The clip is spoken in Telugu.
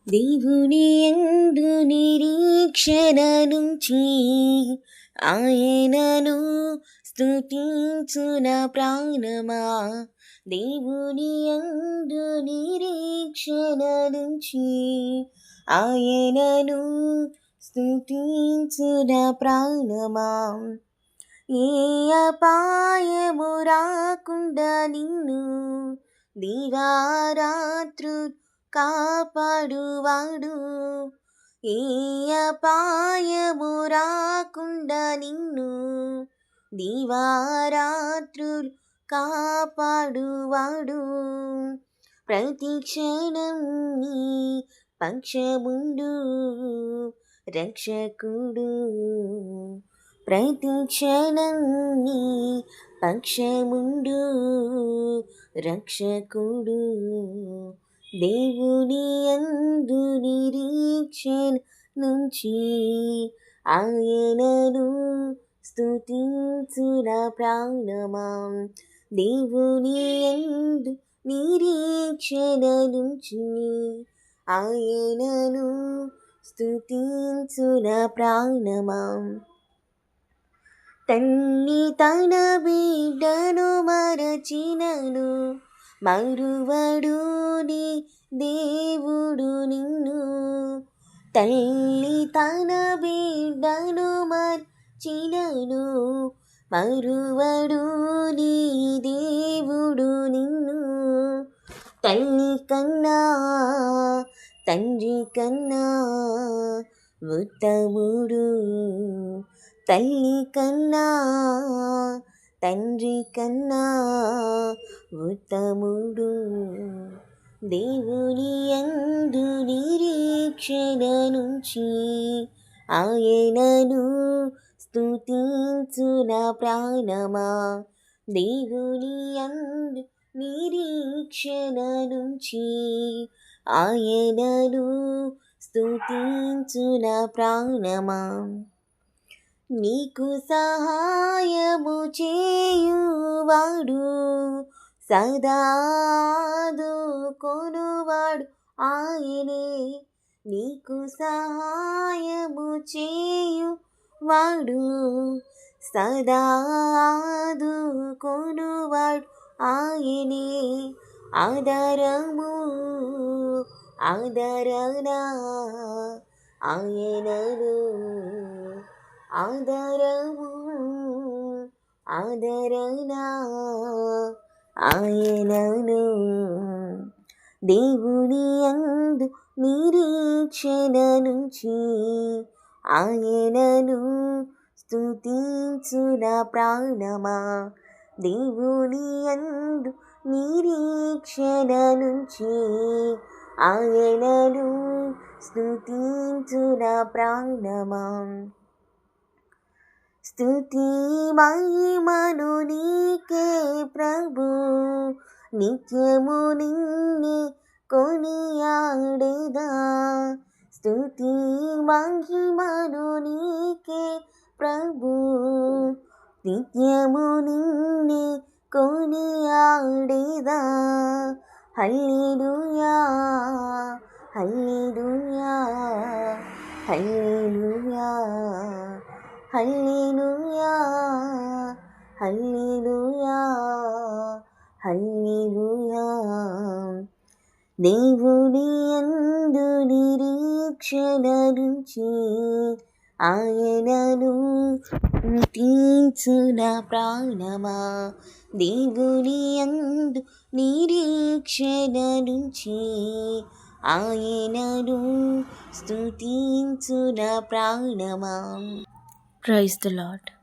దేవుని యందు నిరీక్షణ నుంచి ఆయనను స్తుతించున ప్రాణమా. దేవుని యందు నిరీక్షణ నుంచి ఆయనను స్తుతించున ప్రాణమా. ఏ అపాయము రాకుండా నిన్ను దివారాత్రు కాపాడువాడు. ఏ అపాయము రాకుండా నిన్ను దివారాత్రులు కాపాడువాడు. ప్రతి క్షణం నీ పక్షముండు రక్షకుడు. ప్రతి క్షణం నీ పక్షముండు రక్షకుడు. దేవుని యందు నిరీక్షణ నుంచి ఆయనను స్తుతించున ప్రాణమా. దేవుని యందు నిరీక్షణ నుంచి ఆయనను స్తుతించున ప్రాణమా. తల్లి తన బిడ్డను మరచినను మరువడు నీ దేవుడు నిన్ను. తల్లి తన బిడ్డను మరచినను మరువడు నీ దేవుడు నిన్ను. తల్లి కన్నా తండ్రి కన్నా ఉత్తముడు. తల్లి కన్నా తండ్రి కన్నా ఉత్తముడు. దేవుని యందు నిరీక్షణ నుంచి ఆయనను స్తుతించున ప్రాణమా. దేవుని యందు నిరీక్షణ నుంచి ఆయనను స్తుతించున ప్రాణమా. నీకు సహాయము చేయువాడు సదాదుకొనువాడు ఆయనే. నీకు సహాయము చేయువాడు సదాదుకొనువాడు ఆయనే. ఆధారము ఆదరణ ఆయనను. ఆధారము ఆదరణ ఆయనను. దేవుని యందు నిరీక్షణ నుంచి ఆయనను స్తుతించున ప్రాణమా. దేవుని యందు నిరీక్షణ నుంచి ఆయనను స్తుతించున ప్రాణమా. స్తుతి మహిమను నీకే ప్రభు, నిత్యము నిన్నే కొనియాడేదా. స్తుతి మహిమను నీకే ప్రభు, నిత్యము నిన్నే కొనియాడేదా. హల్లెలూయా హల్లెలూయా హల్లెలూయా హల్లెలూయా హల్లెలూయా హల్లెలూయా. దేవుని యందు నిరీక్షణ నుంచి ఆయనను స్తుతించున ప్రాణమా. దేవుని యందు నిరీక్షణ నుంచి ఆయనను స్తుతించున ప్రాణమా. Praise the lord.